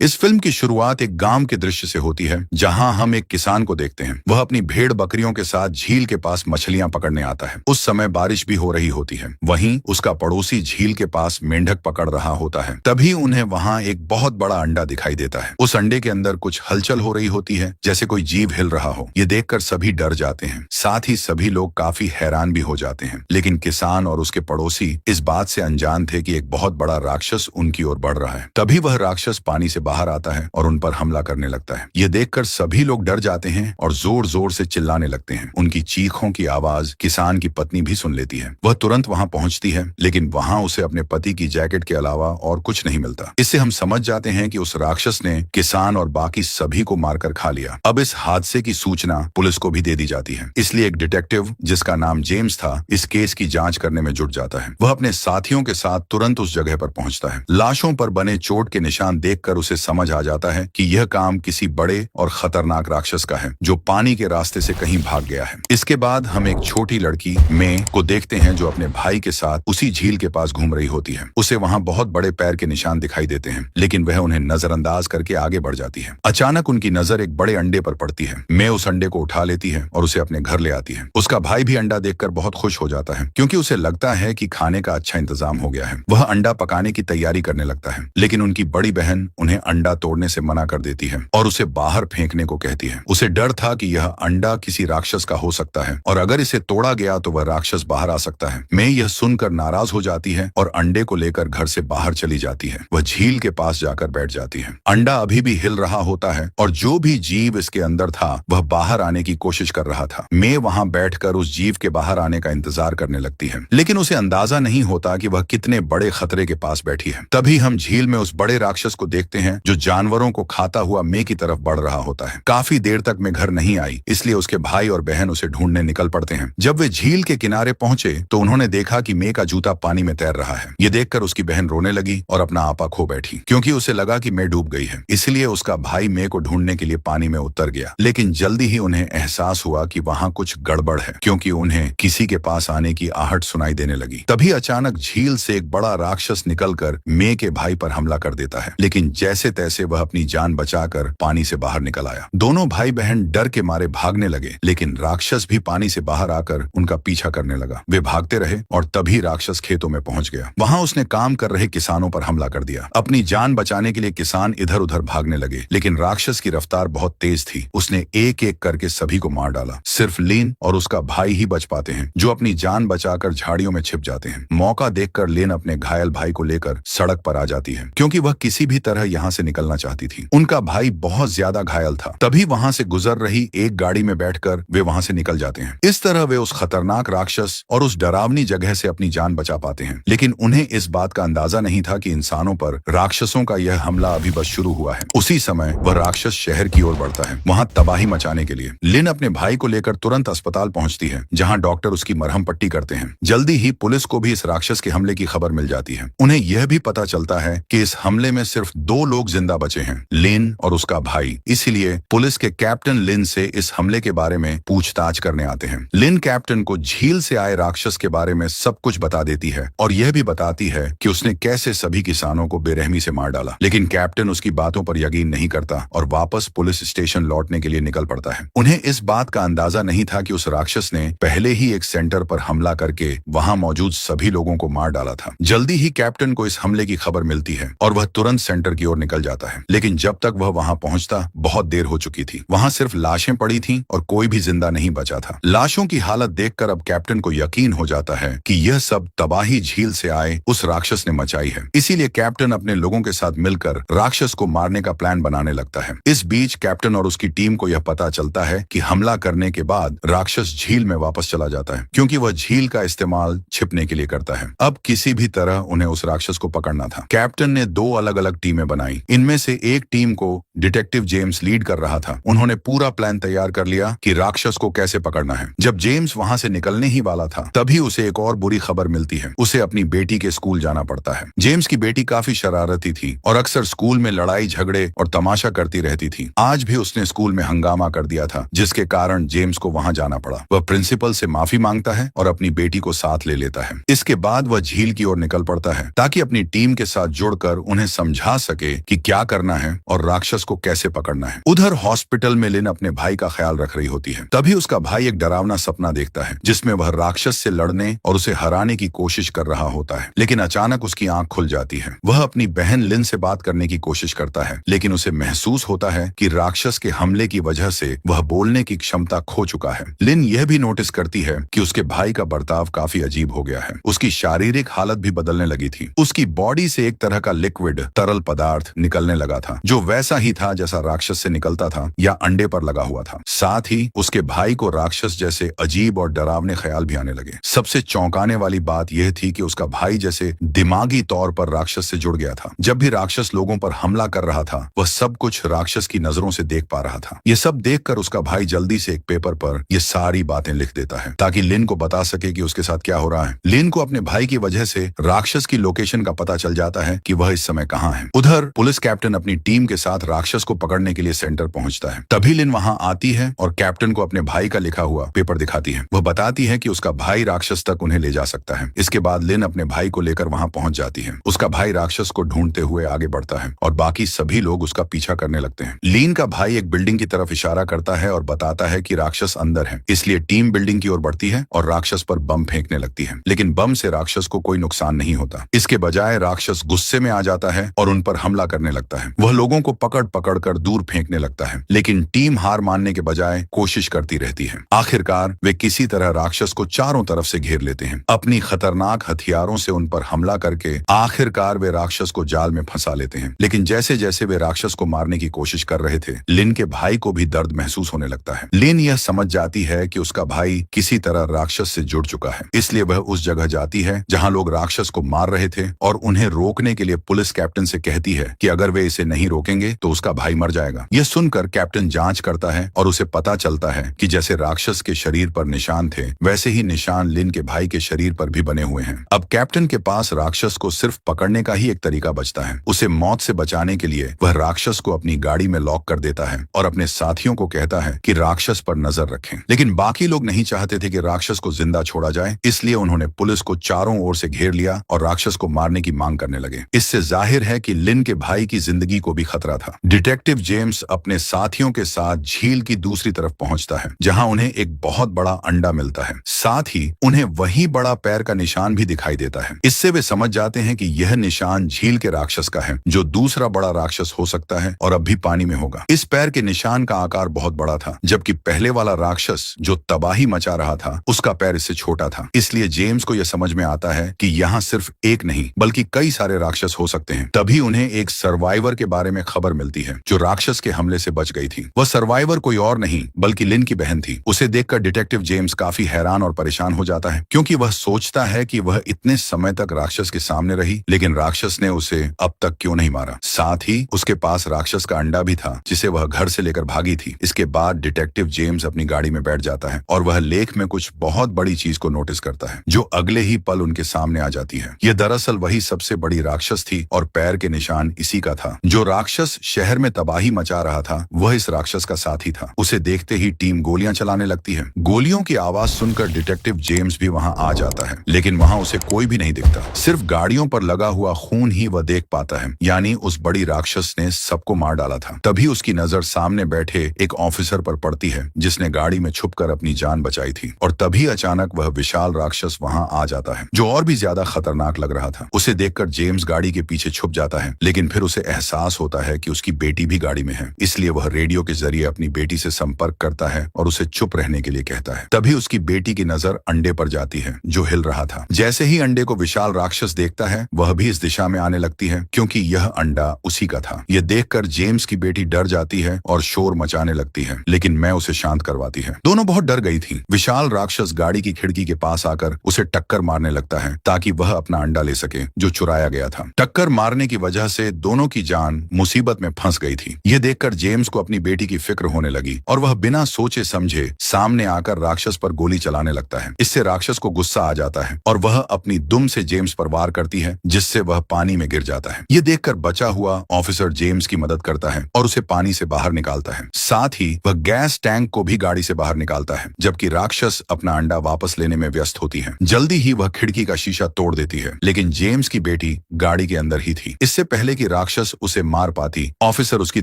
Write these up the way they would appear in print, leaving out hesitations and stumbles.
इस फिल्म की शुरुआत एक गांव के दृश्य से होती है, जहां हम एक किसान को देखते हैं। वह अपनी भेड़ बकरियों के साथ झील के पास मछलियां पकड़ने आता है। उस समय बारिश भी हो रही होती है। वहीं उसका पड़ोसी झील के पास मेंढक पकड़ रहा होता है। तभी उन्हें वहां एक बहुत बड़ा अंडा दिखाई देता है। उस अंडे के अंदर कुछ हलचल हो रही होती है, जैसे कोई जीव हिल रहा हो। ये देखकर सभी डर जाते हैं। साथ ही सभी लोग काफी हैरान भी हो जाते हैं। लेकिन किसान और उसके पड़ोसी इस बात से अनजान थे कि एक बहुत बड़ा राक्षस उनकी ओर बढ़ रहा है। तभी वह राक्षस पानी से बाहर आता है और उन पर हमला करने लगता है। ये देखकर सभी लोग डर जाते हैं और जोर जोर से चिल्लाने लगते हैं। उनकी चीखों की आवाज किसान की पत्नी भी सुन लेती है। वह तुरंत वहां पहुंचती है, लेकिन वहां उसे अपने पति की जैकेट के अलावा और कुछ नहीं मिलता। इससे हम समझ जाते हैं कि उस राक्षस ने किसान और बाकी सभी को मारकर खा लिया। अब इस हादसे की सूचना पुलिस को भी दे दी जाती है। इसलिए एक डिटेक्टिव, जिसका नाम जेम्स था, इस केस की जांच करने में जुट जाता है। वह अपने साथियों के साथ तुरंत उस जगह पर पहुंचता है। लाशों पर बने चोट के निशान देखकर उसे समझ आ जाता है कि यह काम किसी बड़े और खतरनाक राक्षस का है, जो पानी के रास्ते से कहीं भाग गया है। इसके बाद हम एक छोटी लड़की मे को देखते हैं, जो अपने भाई के साथ उसी झील के पास घूम रही होती है। उसे वहां बहुत बड़े पैर के निशान दिखाई देते हैं, लेकिन वह उन्हें नजरअंदाज करके आगे बढ़ जाती है। अचानक उनकी नजर एक बड़े अंडे पर पड़ती है। मे उस अंडे को उठा लेती है और उसे अपने घर ले आती है। उसका भाई भी अंडा देखकर बहुत खुश हो जाता है, क्योंकि उसे लगता है कि खाने का अच्छा इंतजाम हो गया है। वह अंडा पकाने की तैयारी करने लगता है, लेकिन उनकी बड़ी बहन उन्हें अंडा तोड़ने से मना कर देती है और उसे बाहर फेंकने को कहती है। उसे डर था कि यह अंडा किसी राक्षस का हो सकता है और अगर इसे तोड़ा गया तो वह राक्षस बाहर आ सकता है। मैं यह सुनकर नाराज हो जाती है और अंडे को लेकर घर से बाहर चली जाती है। वह झील के पास जाकर बैठ जाती है। अंडा अभी भी हिल रहा होता है और जो भी जीव इसके अंदर था वह बाहर आने की कोशिश कर रहा था। मैं वहां बैठकर उस जीव के बाहर आने का इंतजार करने लगती है, लेकिन उसे अंदाजा नहीं होता कि वह कितने बड़े खतरे के पास बैठी है। तभी हम झील में उस बड़े राक्षस को देखते हैं, जो जानवरों को खाता हुआ मे की तरफ बढ़ रहा होता है। काफी देर तक मैं घर नहीं आई, इसलिए उसके भाई और बहन उसे ढूंढने निकल पड़ते हैं। जब वे झील के किनारे पहुंचे तो उन्होंने देखा कि मे का जूता पानी में तैर रहा है। ये देखकर उसकी बहन रोने लगी और अपना आपा खो बैठी, क्योंकि उसे लगा कि मे डूब गई है। इसलिए उसका भाई मे को ढूंढने के लिए पानी में उतर गया, लेकिन जल्दी ही उन्हें एहसास हुआ कि वहां कुछ गड़बड़ है, क्योंकि उन्हें किसी के पास आने की आहट सुनाई देने लगी। तभी अचानक झील से एक बड़ा राक्षस निकलकर मे के भाई पर हमला कर देता है, लेकिन जैसे तैसे वह अपनी जान बचाकर पानी से बाहर निकल आया। दोनों भाई बहन डर के मारे भागने लगे, लेकिन राक्षस भी पानी से बाहर आकर उनका पीछा करने लगा। वे भागते रहे और तभी राक्षस खेतों में पहुंच गया। वहां उसने काम कर रहे किसानों पर हमला कर दिया। अपनी जान बचाने के लिए किसान इधर उधर भागने लगे, लेकिन राक्षस की रफ्तार बहुत तेज थी। उसने एक एक करके सभी को मार डाला। सिर्फ लिन और उसका भाई ही बच पाते हैं, जो अपनी जान बचाकर झाड़ियों में छिप जाते हैं। मौका देखकर लिन अपने घायल भाई को लेकर सड़क पर आ जाती है, क्योंकि वह किसी भी तरह यहाँ से निकलना चाहती थी। उनका भाई बहुत ज्यादा घायल था। तभी वहां से गुजर रही एक गाड़ी में बैठकर वे वहां से निकल जाते हैं। इस तरह वे उस खतरनाक राक्षस और उस डरावनी जगह से अपनी जान बचा पाते हैं। लेकिन उन्हें इस बात का अंदाजा नहीं था कि इंसानों पर राक्षसों का यह हमला अभी बस शुरू हुआ है। उसी समय वह राक्षस शहर की ओर बढ़ता है, वहां तबाही मचाने के लिए। लिन अपने भाई को लेकर तुरंत अस्पताल पहुंचती है, जहां डॉक्टर उसकी मरहम पट्टी करते हैं। जल्दी ही पुलिस को भी इस राक्षस के हमले की खबर मिल जाती है। उन्हें यह भी पता चलता है कि इस हमले में सिर्फ 2 लोग जिंदा बचे हैं, लिन और उसका भाई। इसीलिए पुलिस के कैप्टन लिन से इस हमले के बारे में पूछताछ करने आते हैं। लिन कैप्टन को झील से आए राक्षस के बारे में सब कुछ बता देती है और यह भी बताती है कि उसने कैसे सभी किसानों को बेरहमी से मार डाला। लेकिन कैप्टन उसकी बातों पर यकीन नहीं करता और वापस पुलिस स्टेशन लौटने के लिए निकल पड़ता है। उन्हें इस बात का अंदाजा नहीं था कि उस राक्षस ने पहले ही एक सेंटर पर हमला करके वहां मौजूद सभी लोगों को मार डाला था। जल्दी ही कैप्टन को इस हमले की खबर मिलती है और वह तुरंत सेंटर की ओर निकल जाता है, लेकिन जब तक वह वहां पहुंचता बहुत देर हो चुकी थी। वहां सिर्फ लाशें पड़ी थीं और कोई भी जिंदा नहीं बचा था। लाशों की हालत देखकर अब कैप्टन को यकीन हो जाता है कि यह सब तबाही झील से आए उस राक्षस ने मचाई है। इसीलिए कैप्टन अपने लोगों के साथ मिलकर राक्षस को मारने का प्लान बनाने लगता है। इस बीच कैप्टन और उसकी टीम को यह पता चलता है कि हमला करने के बाद राक्षस झील में वापस चला जाता है, क्योंकि वह झील का इस्तेमाल छिपने के लिए करता है। अब किसी भी तरह उन्हें उस राक्षस को पकड़ना था। कैप्टन ने 2 अलग अलग टीमें बनाई। इनमें से एक टीम को डिटेक्टिव जेम्स लीड कर रहा था। उन्होंने पूरा प्लान तैयार कर लिया कि राक्षस को कैसे पकड़ना है। जब जेम्स वहां से निकलने ही वाला था, तभी उसे एक और बुरी खबर मिलती है। उसे अपनी बेटी के स्कूल जाना पड़ता है। जेम्स की बेटी काफी शरारती थी और अक्सर स्कूल में लड़ाई झगड़े और तमाशा करती रहती थी। आज भी उसने स्कूल में हंगामा कर दिया था, जिसके कारण जेम्स को वहां जाना पड़ा। वह प्रिंसिपल से माफी मांगता है और अपनी बेटी को साथ ले लेता है। इसके बाद वह झील की ओर निकल पड़ता है, ताकि अपनी टीम के साथ जुड़कर उन्हें समझा सके कि कि क्या करना है और राक्षस को कैसे पकड़ना है। उधर हॉस्पिटल में लिन अपने भाई का ख्याल रख रही होती है। तभी उसका भाई एक डरावना सपना देखता है जिसमें वह राक्षस से लड़ने और उसे हराने की कोशिश कर रहा होता है। लेकिन अचानक उसकी आंख खुल जाती है। वह अपनी बहन लिन से बात करने की कोशिश करता है, लेकिन उसे महसूस होता है कि राक्षस के हमले की वजह से वह बोलने की क्षमता खो चुका है। लिन यह भी नोटिस करती है कि उसके भाई का बर्ताव काफी अजीब हो गया है। उसकी शारीरिक हालत भी बदलने लगी थी। उसकी बॉडी से एक तरह का लिक्विड तरल पदार्थ निकलने लगा था जो वैसा ही था जैसा राक्षस से निकलता था या अंडे पर लगा हुआ था। साथ ही उसके भाई को राक्षस जैसे अजीब और डरावने ख्याल भी आने लगे। सबसे चौंकाने वाली बात यह थी कि उसका भाई जैसे दिमागी तौर पर राक्षस से जुड़ गया था। जब भी राक्षस लोगों पर हमला कर रहा था वह सब कुछ राक्षस की नजरों से देख पा रहा था। यह सब देखकर उसका भाई जल्दी से एक पेपर पर यह सारी बातें लिख देता है ताकि लिन को बता सके कि उसके साथ क्या हो रहा है। लिन को अपने भाई की वजह से राक्षस की लोकेशन का पता चल जाता है कि वह इस समय कहाँ है। उधर पुलिस कैप्टन अपनी टीम के साथ राक्षस को पकड़ने के लिए सेंटर पहुंचता है। तभी लिन वहां आती है और कैप्टन को अपने भाई का लिखा हुआ पेपर दिखाती है। वह बताती है कि उसका भाई राक्षस तक उन्हें ले जा सकता है। इसके बाद लिन अपने भाई को लेकर वहां पहुंच जाती है। उसका भाई राक्षस को ढूंढते हुए आगे बढ़ता है और बाकी सभी लोग उसका पीछा करने लगते हैं। लीन का भाई एक बिल्डिंग की तरफ इशारा करता है और बताता है कि राक्षस अंदर है, इसलिए टीम बिल्डिंग की ओर बढ़ती है और राक्षस पर बम फेंकने लगती है। लेकिन बम से राक्षस को कोई नुकसान नहीं होता। इसके बजाय राक्षस गुस्से में आ जाता है और उन पर हमला करने लगता है। वह लोगों को पकड़ पकड़ कर दूर फेंकने लगता है, लेकिन टीम हार मानने के बजाय कोशिश करती रहती है। आखिरकार वे किसी तरह राक्षस को चारों तरफ से घेर लेते हैं। अपनी खतरनाक हथियारों से उन पर हमला करके आखिरकार वे राक्षस को जाल में फंसा लेते हैं। लेकिन जैसे जैसे वे राक्षस को मारने की कोशिश कर रहे थे, लिन के भाई को भी दर्द महसूस होने लगता है। लिन यह समझ जाती है कि उसका भाई किसी तरह राक्षस से जुड़ चुका है, इसलिए वह उस जगह जाती है जहां लोग राक्षस को मार रहे थे और उन्हें रोकने के लिए पुलिस कैप्टन से कहती है कि अगर वे इसे नहीं रोकेंगे तो उसका भाई मर जाएगा। यह सुनकर कैप्टन जांच करता है और उसे पता चलता है कि जैसे राक्षस के शरीर पर निशान थे वैसे ही निशान लिन के भाई के शरीर पर भी बने हुए हैं। अब कैप्टन के पास राक्षस को सिर्फ पकड़ने का ही एक तरीका बचता है। उसे मौत से बचाने के लिए वह राक्षस को अपनी गाड़ी में लॉक कर देता है और अपने साथियों को कहता है कि राक्षस पर नजर रखें। लेकिन बाकी लोग नहीं चाहते थे कि राक्षस को जिंदा छोड़ा जाए, इसलिए उन्होंने पुलिस को चारों ओर से घेर लिया और राक्षस को मारने की मांग करने लगे। इससे जाहिर है कि लिन के भाई की जिंदगी को भी खतरा था। डिटेक्टिव जेम्स अपने साथियों के साथ झील की दूसरी तरफ पहुंचता है जहां उन्हें एक बहुत बड़ा अंडा मिलता है। साथ ही उन्हें वही बड़ा पैर का निशान भी दिखाई देता है। इससे वे समझ जाते हैं कि यह निशान झील के राक्षस का है जो दूसरा बड़ा राक्षस हो सकता है और अब भी पानी में होगा। इस पैर के निशान का आकार बहुत बड़ा था, जबकि पहले वाला राक्षस जो तबाही मचा रहा था उसका पैर इससे छोटा था। इसलिए जेम्स को यह समझ में आता है कि यहाँ सिर्फ एक नहीं बल्कि कई सारे राक्षस हो सकते हैं। तभी उन्हें एक सर्वाइवर के बारे में खबर मिलती है जो राक्षस के हमले से बच गई थी। वह सर्वाइवर कोई और नहीं बल्कि लिन की बहन थी। उसे देखकर डिटेक्टिव जेम्स काफी हैरान और परेशान हो जाता है, क्योंकि वह सोचता है कि वह इतने समय तक राक्षस के सामने रही लेकिन राक्षस ने उसे अब तक क्यों नहीं मारा। साथ ही उसके पास राक्षस का अंडा भी था जिसे वह घर से लेकर भागी थी। इसके बाद डिटेक्टिव जेम्स अपनी गाड़ी में बैठ जाता है और वह लेक में कुछ बहुत बड़ी चीज को नोटिस करता है जो अगले ही पल उनके सामने आ जाती है। यह दरअसल वही सबसे बड़ी राक्षस थी और पैर के निशान इसी का था। जो राक्षस शहर में तबाही मचा रहा था वह इस राक्षस का साथी था। उसे देखते ही टीम गोलियां चलाने लगती है। गोलियों की आवाज सुनकर डिटेक्टिव जेम्स भी वहां आ जाता है, लेकिन वहां उसे कोई भी नहीं दिखता। सिर्फ गाड़ियों पर लगा हुआ खून ही वह देख पाता है, यानी उस बड़ी राक्षस ने सबको मार डाला था। तभी उसकी नजर सामने बैठे एक ऑफिसर पर पड़ती है जिसने गाड़ी में छुपकर अपनी जान बचाई थी। और तभी अचानक वह विशाल राक्षस वहां आ जाता है जो और भी ज्यादा खतरनाक लग रहा था। उसे देखकर जेम्स गाड़ी के पीछे छुप जाता है, लेकिन फिर उसे एहसास होता है कि उसकी बेटी भी गाड़ी में है। इसलिए वह रेडियो के जरिए अपनी बेटी से संपर्क करता है और उसे चुप रहने के लिए कहता है। तभी उसकी बेटी की नजर अंडे पर जाती है जो हिल रहा था। जैसे ही अंडे को विशाल राक्षस देखता है वह भी इस दिशा में आने लगती है, क्योंकि यह अंडा उसी का था। यह देखकर जेम्स की बेटी डर जाती है और शोर मचाने लगती है, लेकिन मैं उसे शांत करवाती है। दोनों बहुत डर गई थी। विशाल राक्षस गाड़ी की खिड़की के पास आकर उसे टक्कर मारने लगता है ताकि वह अपना अंडा ले सके जो चुराया गया था। टक्कर मारने की वजह से दोनों की जान मुसीबत में फंस गई थी। यह देखकर जेम्स को अपनी बेटी की फिक्र होने लगी और वह बिना सोचे समझे सामने आकर राक्षस पर गोली चलाने लगता है। इससे राक्षस को गुस्सा आ जाता है और वह अपनी दुम से जेम्स पर वार करती है, जिससे वह पानी में गिर जाता है। यह देखकर बचा हुआ ऑफिसर जेम्स की मदद करता है और उसे पानी से बाहर निकालता है। साथ ही वह गैस टैंक को भी गाड़ी से बाहर निकालता है, जबकि राक्षस अपना अंडा वापस लेने में व्यस्त होती है। जल्दी ही वह खिड़की का शीशा तोड़ देती है, लेकिन जेम्स की बेटी गाड़ी के अंदर ही थी। इससे पहले कि राक्षस उसे मार पाती, ऑफिसर उसकी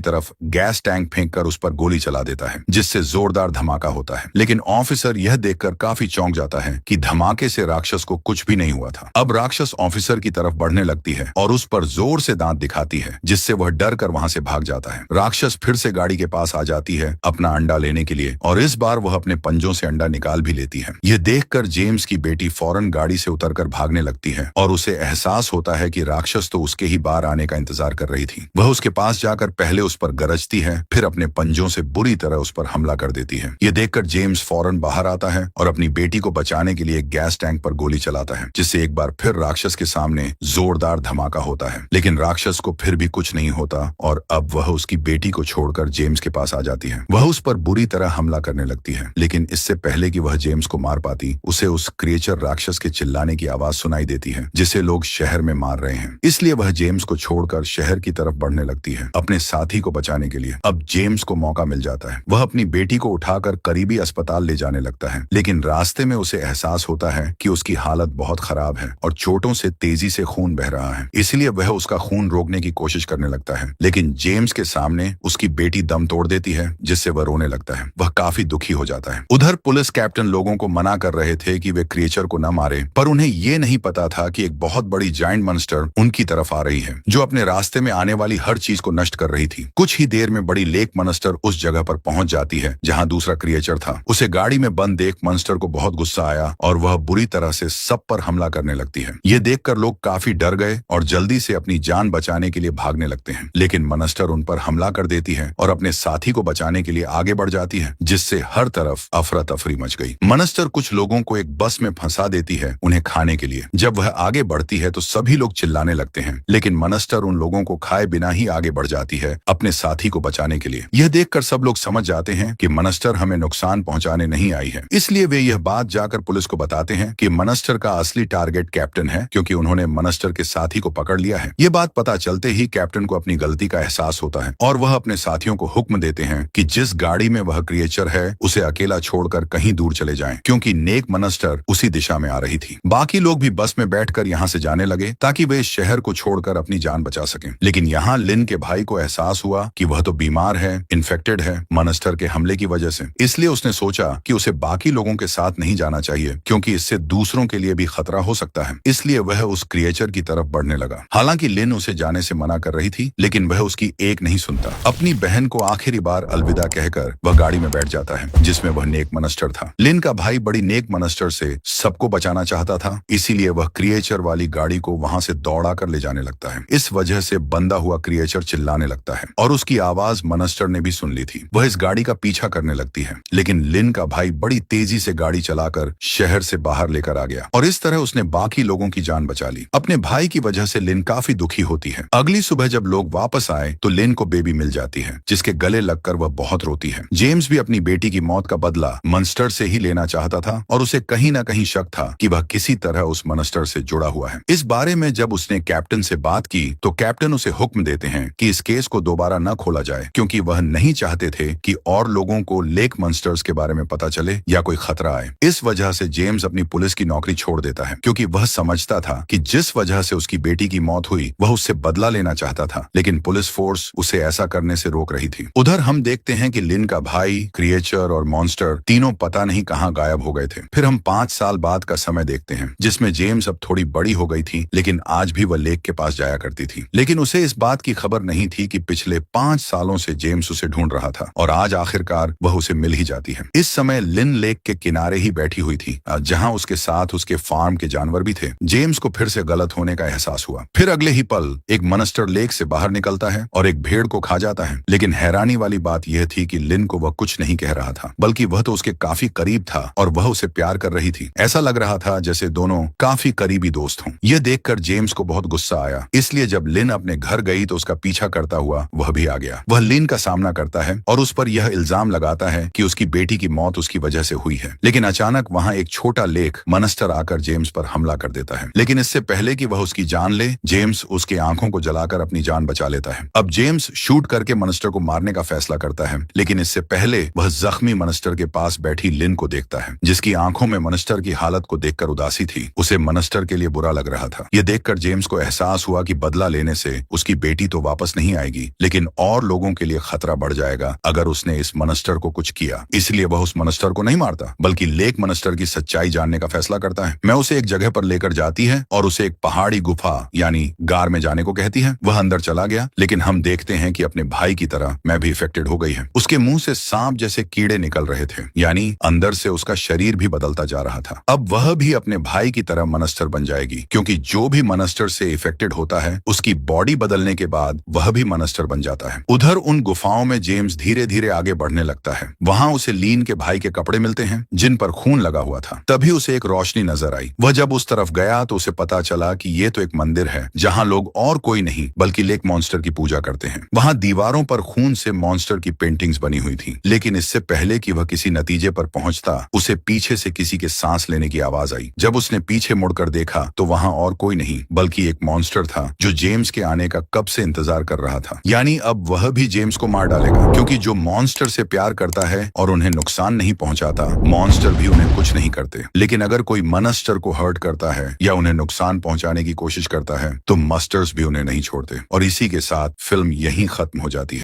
तरफ गैस टैंक फेंककर उस पर गोली चला देता है, जिससे जोरदार धमाका होता है। लेकिन ऑफिसर यह देखकर काफी चौंक जाता है कि धमाके से राक्षस को कुछ भी नहीं हुआ था। अब राक्षस ऑफिसर की तरफ बढ़ने लगती है और उस पर जोर से दांत दिखाती है, जिससे वह डर कर वहां से भाग जाता है। राक्षस फिर से गाड़ी के पास आ जाती है अपना अंडा लेने के लिए, और इस बार वह अपने पंजों से अंडा निकाल भी लेती है। यह देखकर जेम्स की बेटी फौरन गाड़ी से उतरकर भागने लगती है और उसे एहसास होता है कि राक्षस तो उसके ही बाहर आने का इंतजार कर रही थी। वह उसके पास जाकर पहले उस पर गरजती है, फिर अपने पंजों से बुरी तरह उस पर हमला कर देती है। यह देखकर जेम्स फौरन बाहर आता है और अपनी बेटी को बचाने के लिए गैस टैंक पर गोली चलाता है, जिससे एक बार फिर राक्षस के सामने जोरदार धमाका होता है। लेकिन राक्षस को फिर भी कुछ नहीं होता और अब वह उसकी बेटी को छोड़कर जेम्स के पास आ जाती है। वह उस पर बुरी तरह हमला करने लगती है, लेकिन इससे पहले कि वह जेम्स को मार पाती, उसे उस क्रिएचर राक्षस के चिल्लाने की आवाज सुनाई देती है, जिसे लोग शहर में मार रहे हैं। इसलिए वह जेम्स को छोड़कर शहर की तरफ बढ़ने लगती है अपने साथी को बचाने के लिए। अब जेम्स को मौका मिल जाता है। वह अपनी बेटी को उठाकर करीबी अस्पताल ले जाने लगता है, लेकिन रास्ते में उसे एहसास होता है कि उसकी हालत बहुत खराब है और चोटों से तेजी से खून बह रहा है। इसलिए वह उसका खून रोकने की कोशिश करने लगता है, लेकिन जेम्स के सामने उसकी बेटी दम तोड़ देती है, जिससे वह रोने लगता है। वह काफी दुखी हो जाता है। उधर पुलिस कैप्टन लोगों को मना कर रहे थे कि वे क्रिएचर को न मारे, पर उन्हें ये नहीं पता था कि एक बहुत बड़ी जायंट मॉन्स्टर उनकी तरफ आ रही है, जो अपने रास्ते में आने वाली हर चीज को नष्ट कर रही थी। कुछ ही देर में बड़ी लेक मॉन्स्टर उस जगह पर पहुंच जाती है जहां दूसरा क्रिएचर था। उसे गाड़ी में बंद देख मॉन्स्टर को बहुत गुस्सा आया और वह बुरी तरह से सब पर हमला करने लगती है। ये देखकर लोग काफी डर गए और जल्दी से अपनी जान बचाने के लिए भागने लगते हैं, लेकिन मॉन्स्टर उन पर हमला कर देती है और अपने साथी को बचाने के लिए आगे बढ़ जाती है, जिससे हर तरफ अफरा तफरी मच गई। मॉन्स्टर कुछ लोगों को एक बस में फंसा देती है उन्हें खाने के लिए। जब वह आगे बढ़ती है तो सभी लोग चिल्लाने लगते हैं, लेकिन मॉन्स्टर उन लोगों को खाए बिना ही आगे बढ़ जाती है अपने साथी को बचाने के लिए। यह देखकर सब लोग समझ जाते हैं कि मॉन्स्टर हमें नुकसान पहुंचाने नहीं आई है, इसलिए वे यह बात जाकर पुलिस को बताते हैं कि मॉन्स्टर का असली टारगेट कैप्टन है, क्योंकि उन्होंने मॉन्स्टर के साथी को पकड़ लिया है। ये बात पता चलते ही कैप्टन को अपनी गलती का एहसास होता है और वह अपने साथियों को हुक्म देते हैं कि जिस गाड़ी में वह क्रिएचर है उसे अकेला छोड़कर कहीं दूर चले जाएं, क्योंकि नेक मॉन्स्टर उसी दिशा में आ रही थी। बाकी लोग भी बस में बैठकर यहाँ से जाने लगे ताकि वे इस शहर को छोड़कर अपनी जान बचा सकें। लेकिन यहाँ लिन के भाई को एहसास हुआ कि वह तो बीमार है, इन्फेक्टेड है मॉन्स्टर के हमले की वजह से। इसलिए उसने सोचा कि उसे बाकी लोगों के साथ नहीं जाना चाहिए, क्योंकि इससे दूसरों के लिए भी खतरा हो सकता है। इसलिए वह उस क्रिएचर की तरफ बढ़ने लगा। हालांकि लिन उसे जाने से मना कर रही थी, लेकिन वह उसकी एक नहीं सुनता। अपनी बहन को आखिरी बार अलविदा कहकर वह गाड़ी में बैठ जाता है, जिसमें वह नेक मॉन्स्टर था। लिन का भाई बड़ी नेक मॉन्स्टर से सबको बचाना चाहता था, इसीलिए वह क्रिएचर वाली गाड़ी को वहां से दौड़ा कर ले जाने लगता है। इस वजह से बंदा हुआ क्रिएचर चिल्लाने लगता है और उसकी आवाज मॉन्स्टर ने भी सुन ली थी। वह इस गाड़ी का पीछा करने लगती है, लेकिन लिन का भाई बड़ी तेजी से गाड़ी चलाकर शहर से बाहर लेकर आ गया और इस तरह उसने बाकी लोगों की जान बचा ली। अपने भाई की वजह से लिन काफी दुखी होती है। अगली सुबह जब लोग वापस आए तो लिन को बेबी मिल जाती है, जिसके गले लगकर वह बहुत रोती है। जेम्स भी अपनी बेटी की मौत का बदला मॉन्स्टर से ही लेना चाहता था और उसे कहीं न कहीं शक था कि वह किसी तरह उस मॉन्स्टर से जुड़ा हुआ है। इस बारे में जब उसने कैप्टन से बात की तो कैप्टन उसे हुक्म देते हैं कि इस केस को दोबारा न खोला जाए, क्योंकि वह नहीं चाहते थे कि और लोगों को लेक मॉन्स्टर्स के बारे में पता चले या कोई खतरा आए। इस वजह से जेम्स अपनी पुलिस की नौकरी छोड़ देता है, क्योंकि वह समझता था कि जिस वजह से उसकी बेटी की मौत हुई वह उससे बदला लेना चाहता था, लेकिन पुलिस फोर्स उसे ऐसा करने से रोक रही थी। उधर हम देखते हैं कि लिन का भाई, क्रिएचर और मॉन्स्टर तीनों पता नहीं कहाँ गायब हो गए थे। फिर हम 5 साल बाद का समय देखते हैं, जिसमें जेम्स अब थोड़ी बड़ी हो गई थी, लेकिन आज भी वह लेक के पास जाया करती थी। लेकिन उसे इस बात की खबर नहीं थी कि पिछले 5 सालों से जेम्स उसे ढूंढ रहा था और आज आखिरकार वह उसे मिल ही जाती है। इस समय लिन लेक के किनारे ही बैठी हुई थी, जहां उसके साथ उसके फार्म के जानवर भी थे। जेम्स को फिर से गलत होने का एहसास हुआ। फिर अगले ही पल एक मॉन्स्टर लेक से बाहर निकलता है और एक भेड़ को खा जाता है। लेकिन हैरानी वाली बात यह थी कि लिन को वह कुछ नहीं कह रहा था, बल्कि वह तो उसके काफी करीब था और वह उसे प्यार कर रही थी। ऐसा लग रहा था जैसे दोनों काफी करीबी दोस्त हों। यह देखकर जेम्स को बहुत गुस्सा आया, इसलिए जब लिन अपने घर गई तो उसका पीछा करता हुआ वह भी आ गया। वह लिन का सामना करता है और उस पर यह इल्जाम लगाता है कि उसकी बेटी की मौत उसकी वजह से हुई है। लेकिन अचानक वहां एक छोटा लेक मॉन्स्टर आकर जेम्स पर हमला कर देता है। लेकिन इससे पहले कि वह उसकी जान ले, जेम्स उसके आंखों को जलाकर अपनी जान बचा लेता है। अब जेम्स शूट करके मॉन्स्टर को मारने का फैसला करता है, लेकिन इससे पहले वह जख्मी मॉन्स्टर के पास बैठी लिन को देखता है, जिसकी आंखों में मॉन्स्टर की हालत को देखकर उदासी थी। उसे मॉन्स्टर के लिए बुरा लग रहा था। यह देखकर जेम्स को एहसास हुआ कि बदला लेने से उसकी बेटी तो वापस नहीं आएगी, लेकिन और लोगों के लिए खतरा बढ़ जाएगा अगर उसने इस मॉन्स्टर को कुछ किया। इसलिए वह उस मॉन्स्टर को नहीं मारता, बल्कि लेक मॉन्स्टर की सच्चाई जानने का फैसला करता है। मैं उसे एक जगह पर लेकर जाती है और उसे एक पहाड़ी गुफा यानी गार में जाने को कहती है। वह अंदर चला गया, लेकिन हम देखते हैं कि अपने भाई की तरह मैं भी इफेक्टेड हो गई है। उसके मुंह से सांप जैसे कीड़े निकल रहे थे, यानी अंदर से उसका शरीर भी बदलता जा रहा था। अब वह भी अपने भाई की तरह मॉन्स्टर बन जाएगी, क्योंकि जो भी मॉन्स्टर से इफेक्टेड होता है उसकी बॉडी बदलने के बाद वह भी मॉन्स्टर बन जाता है। उधर उन गुफाओं में जेम्स धीरे धीरे आगे बढ़ने लगता है। वहां उसे लीन के भाई के कपड़े मिलते हैं जिन पर खून लगा हुआ था। तभी उसे एक रोशनी नजर आई। वह जब उस तरफ गया तो उसे पता चला कि ये तो एक मंदिर है जहां लोग और कोई नहीं बल्कि लेक मॉन्स्टर की पूजा करते हैं। वहां दीवारों पर खून से मॉन्स्टर की पेंटिंग्स बनी हुई थी, लेकिन इससे पहले कि वह किसी नतीजे पर पहुंचता, उसे पीछे से किसी के सांस लेने की आवाज आई। जब उसने पीछे मुड़कर देखा तो वहां और कोई नहीं बल्कि एक मॉन्स्टर था जो जेम्स के आने का कब से इंतजार कर रहा था। यानी अब वह भी जेम्स को मार डालेगा, क्योंकि जो मॉन्स्टर से प्यार करता है और उन्हें नुकसान नहीं पहुंचाता, मॉन्स्टर भी उन्हें कुछ नहीं करते। लेकिन अगर कोई मॉन्स्टर को हर्ट करता है या उन्हें नुकसान पहुंचाने की कोशिश करता है तो मॉन्स्टर्स भी उन्हें नहीं छोड़ते। और इसी के साथ फिल्म यहीं खत्म हो जाती है।